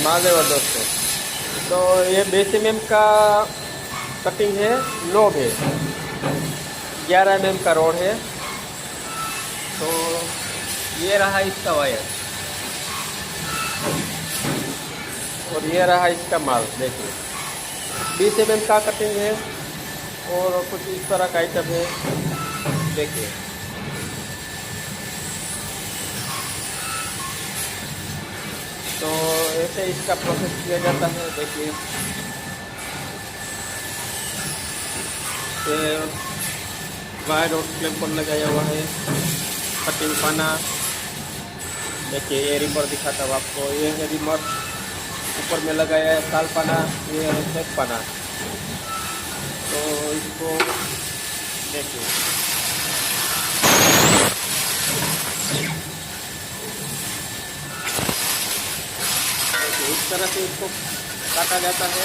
महादेवा दोस्तों, तो ये 20 mm का कटिंग है, नोब है, 11 mm का रोड है। तो ये रहा इसका वायर और ये रहा इसका माल। देखिए 20 mm का कटिंग है और कुछ इस तरह का आइटम है। देखिए तो ऐसे इसका प्रोसेस किया जाता है। देखिए ये वायर और क्लैंप पर लगाया हुआ है, कटिंग पाना। देखिए ये रिमर दिखाता हूँ आपको, ये है रिमर, ऊपर में लगाया है साल पाना, ये है सेक पाना। तो इसको देखिए इस तरह से इसको काटा जाता है।